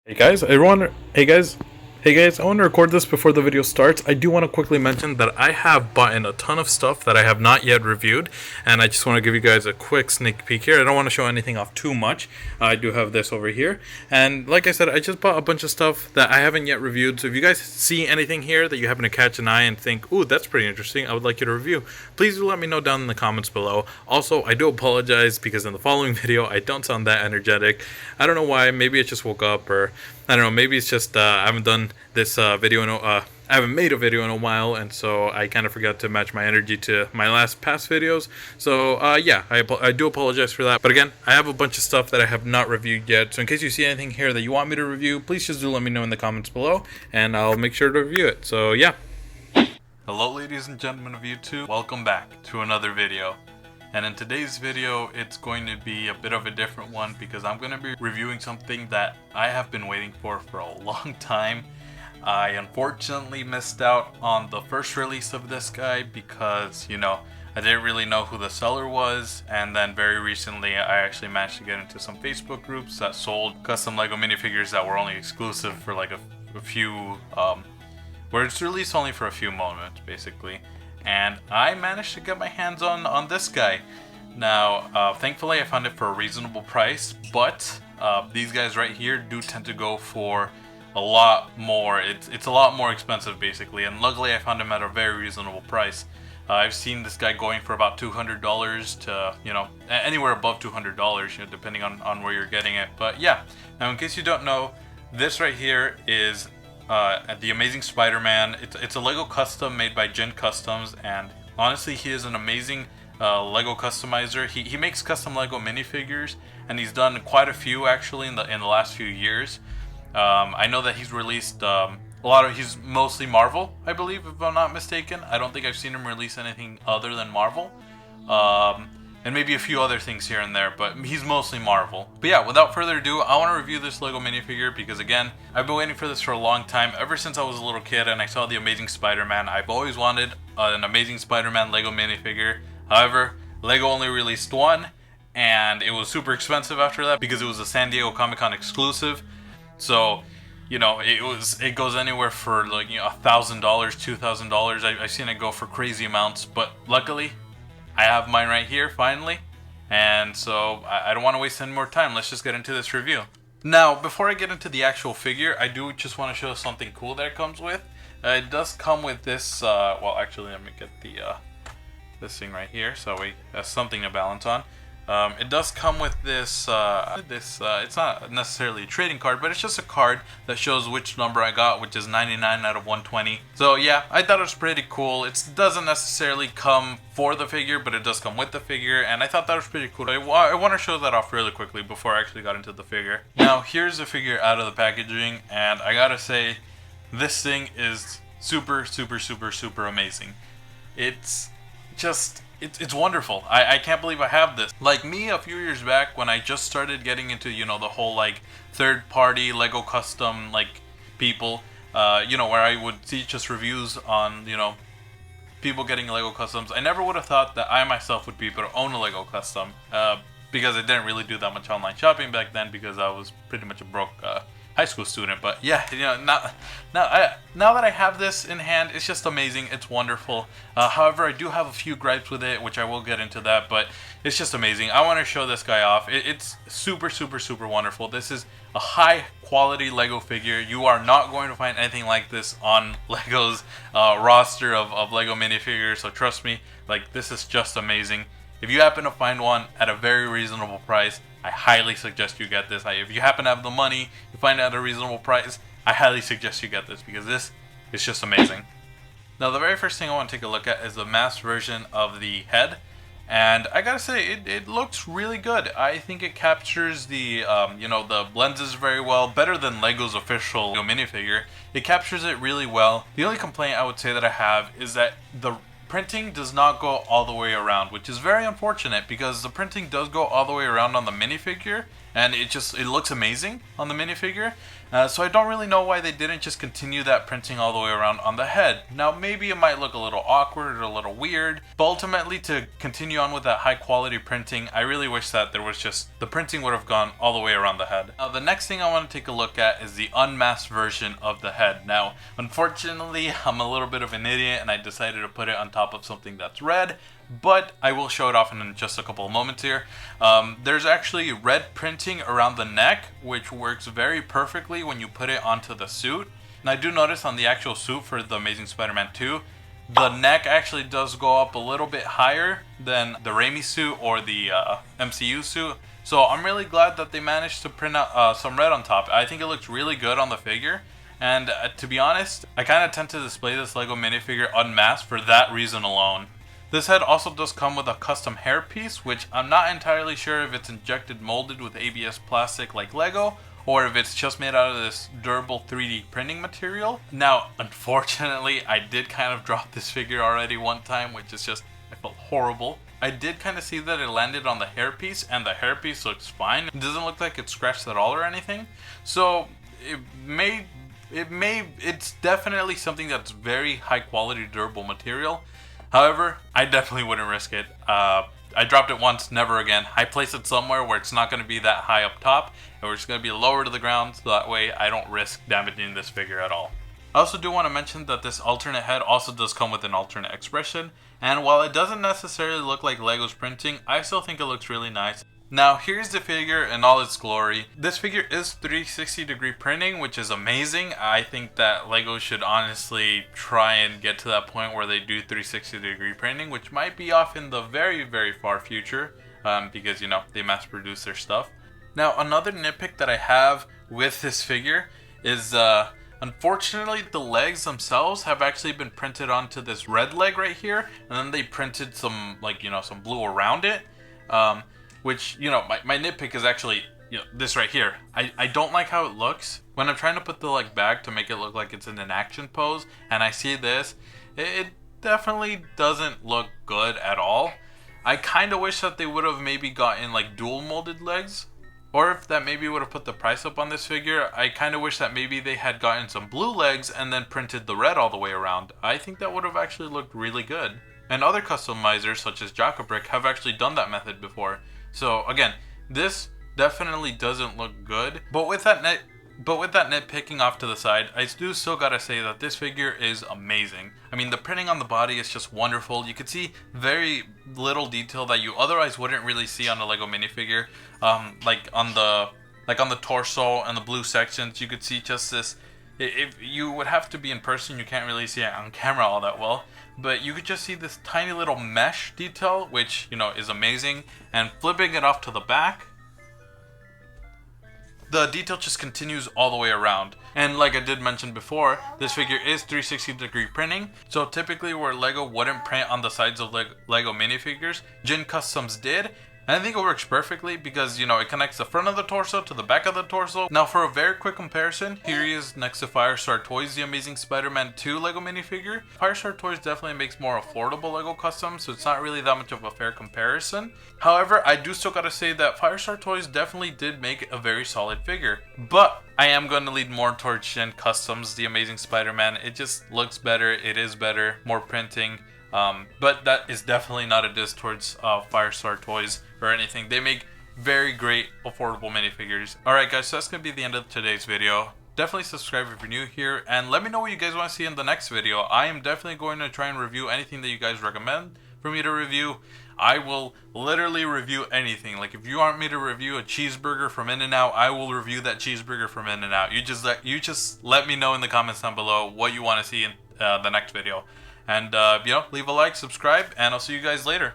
Hey guys, everyone. Hey guys, I want to record this before the video starts. I do want to quickly mention that I have bought in a ton of stuff that I have not yet reviewed, and I just want to give you guys a quick sneak peek here. I don't want to show anything off too much. I do have this over here, and like I said, I just bought a bunch of stuff that I haven't yet reviewed. So if you guys see anything here that you happen to catch an eye and think, ooh, that's pretty interesting, I would like you to review, please do let me know down in the comments below. Also, I do apologize because in the following video, I don't sound that energetic. I don't know why. Maybe I just woke up, or I don't know. Maybe it's just I haven't done this video I haven't made a video in a while, and so I kind of forgot to match my energy to my past videos. So yeah, I do apologize for that. But again, I have a bunch of stuff that I have not reviewed yet. So in case you see anything here that you want me to review, please just do let me know in the comments below, and I'll make sure to review it. So yeah. Hello, ladies and gentlemen of YouTube. Welcome back to another video. And in today's video, it's going to be a bit of a different one because I'm going to be reviewing something that I have been waiting for a long time. I unfortunately missed out on the first release of this guy because, you know, I didn't really know who the seller was, and then very recently I actually managed to get into some Facebook groups that sold custom Lego minifigures that were only exclusive for like a few, where it's released only for a few moments, basically. And I managed to get my hands on this guy. Now, thankfully I found it for a reasonable price, but these guys right here do tend to go for a lot more. It's a lot more expensive, basically, and luckily I found him at a very reasonable price. I've seen this guy going for about $200 to, you know, anywhere above $200, you know, depending on where you're getting it. But yeah, now in case you don't know, this right here is the Amazing Spider-Man. It's a Lego custom made by Jin Customs, and honestly, he is an amazing Lego customizer. He makes custom Lego minifigures, and he's done quite a few actually in the last few years. I know that he's released he's mostly Marvel, I believe, if I'm not mistaken. I don't think I've seen him release anything other than Marvel. And maybe a few other things here and there, but he's mostly Marvel. But yeah, without further ado, I want to review this Lego minifigure because, again, I've been waiting for this for a long time, ever since I was a little kid and I saw the Amazing Spider-Man. I've always wanted an Amazing Spider-Man Lego minifigure. However, Lego only released one, and it was super expensive after that because it was a San Diego Comic-Con exclusive. So, you know, it goes anywhere for like, you know, $1,000, $2,000. I've seen it go for crazy amounts, but luckily I have mine right here finally, and so I don't want to waste any more time. Let's just get into this review. Now, before I get into the actual figure, I do just want to show something cool that it comes with. It does come with this. Well, actually, let me get the this thing right here, so we have something to balance on. It does come with this, it's not necessarily a trading card, but it's just a card that shows which number I got, which is 99 out of 120. So yeah, I thought it was pretty cool. It doesn't necessarily come for the figure, but it does come with the figure, and I thought that was pretty cool. I want to show that off really quickly before I actually got into the figure. Now, here's the figure out of the packaging, and I gotta say, this thing is super, super, super, super amazing. It's just... It's wonderful. I can't believe I have this. Like me, a few years back when I just started getting into, you know, the whole like third-party Lego custom like people, you know, where I would see just reviews on, you know, people getting Lego customs. I never would have thought that I myself would be able to own a Lego custom because I didn't really do that much online shopping back then because I was pretty much a broke high school student. But yeah, you know, now that I have this in hand, it's just amazing. It's wonderful. However, I do have a few gripes with it, which I will get into that, but it's just amazing. I want to show this guy off. It's super, super, super wonderful. This is a high quality Lego figure. You are not going to find anything like this on Lego's roster of Lego minifigures, so trust me, like, this is just amazing. If you happen to find one at a very reasonable price, I highly suggest you get this. If you happen to have the money, you find it at a reasonable price, I highly suggest you get this because this is just amazing. Now, the very first thing I want to take a look at is the mass version of the head. And I gotta say, it looks really good. I think it captures the, you know, the lenses very well, better than Lego's official minifigure. It captures it really well. The only complaint I would say that I have is that the printing does not go all the way around, which is very unfortunate because the printing does go all the way around on the minifigure, and it looks amazing on the minifigure. So I don't really know why they didn't just continue that printing all the way around on the head. Now maybe it might look a little awkward or a little weird, but ultimately to continue on with that high quality printing, I really wish that there was just, the printing would have gone all the way around the head. Now the next thing I want to take a look at is the unmasked version of the head. Now unfortunately I'm a little bit of an idiot and I decided to put it on top of something that's red, but I will show it off in just a couple of moments here. There's actually red printing around the neck, which works very perfectly when you put it onto the suit. And I do notice on the actual suit for the Amazing Spider-Man 2, the neck actually does go up a little bit higher than the Raimi suit or the MCU suit. So I'm really glad that they managed to print out some red on top. I think it looks really good on the figure. And to be honest, I kind of tend to display this Lego minifigure unmasked for that reason alone. This head also does come with a custom hairpiece, which I'm not entirely sure if it's injected molded with ABS plastic like Lego, or if it's just made out of this durable 3D printing material. Now, unfortunately, I did kind of drop this figure already one time, which is just, I felt horrible. I did kind of see that it landed on the hairpiece, and the hairpiece looks fine. It doesn't look like it's scratched at all or anything. So, it's definitely something that's very high quality durable material. However, I definitely wouldn't risk it. I dropped it once, never again. I place it somewhere where it's not going to be that high up top, and we're just going to be lower to the ground, so that way I don't risk damaging this figure at all. I also do want to mention that this alternate head also does come with an alternate expression, and while it doesn't necessarily look like Lego's printing, I still think it looks really nice. Now here's the figure in all its glory. This figure is 360 degree printing, which is amazing. I think that Lego should honestly try and get to that point where they do 360 degree printing, which might be off in the very, very far future, because, you know, they mass produce their stuff. Now another nitpick that I have with this figure is unfortunately the legs themselves have actually been printed onto this red leg right here, and then they printed some, like, you know, some blue around it. Which, you know, my nitpick is actually, you know, this right here. I don't like how it looks. When I'm trying to put the leg back to make it look like it's in an action pose, and I see this, it definitely doesn't look good at all. I kind of wish that they would have maybe gotten like dual molded legs, or if that maybe would have put the price up on this figure. I kind of wish that maybe they had gotten some blue legs and then printed the red all the way around. I think that would have actually looked really good. And other customizers such as Jackabrick have actually done that method before. So again, this definitely doesn't look good, but with that nitpicking off to the side, I do still gotta say that this figure is amazing. I mean, the printing on the body is just wonderful. You can see very little detail that you otherwise wouldn't really see on a Lego minifigure. Like on the torso and the blue sections, you could see just this. If you would have to be in person, you can't really see it on camera all that well, but you could just see this tiny little mesh detail, which, you know, is amazing. And flipping it off to the back, the detail just continues all the way around. And like I did mention before, this figure is 360 degree printing. So typically where Lego wouldn't print on the sides of Lego minifigures, Jin Customs did. And I think it works perfectly because, you know, it connects the front of the torso to the back of the torso. Now for a very quick comparison, here he is next to Firestar Toys, the Amazing Spider-Man 2 Lego minifigure. Firestar Toys definitely makes more affordable Lego customs, so it's not really that much of a fair comparison. However, I do still gotta say that Firestar Toys definitely did make a very solid figure. But I am going to lead more towards Shin Customs, the Amazing Spider-Man. It just looks better, it is better, more printing. But that is definitely not a diss towards Firestar Toys or anything. They make very great affordable minifigures. Alright guys, so that's going to be the end of today's video. Definitely subscribe if you're new here, and let me know what you guys want to see in the next video. I am definitely going to try and review anything that you guys recommend for me to review. I will literally review anything. Like if you want me to review a cheeseburger from In-N-Out, I will review that cheeseburger from In-N-Out. You just let me know in the comments down below what you want to see in the next video. And, you know, leave a like, subscribe, and I'll see you guys later.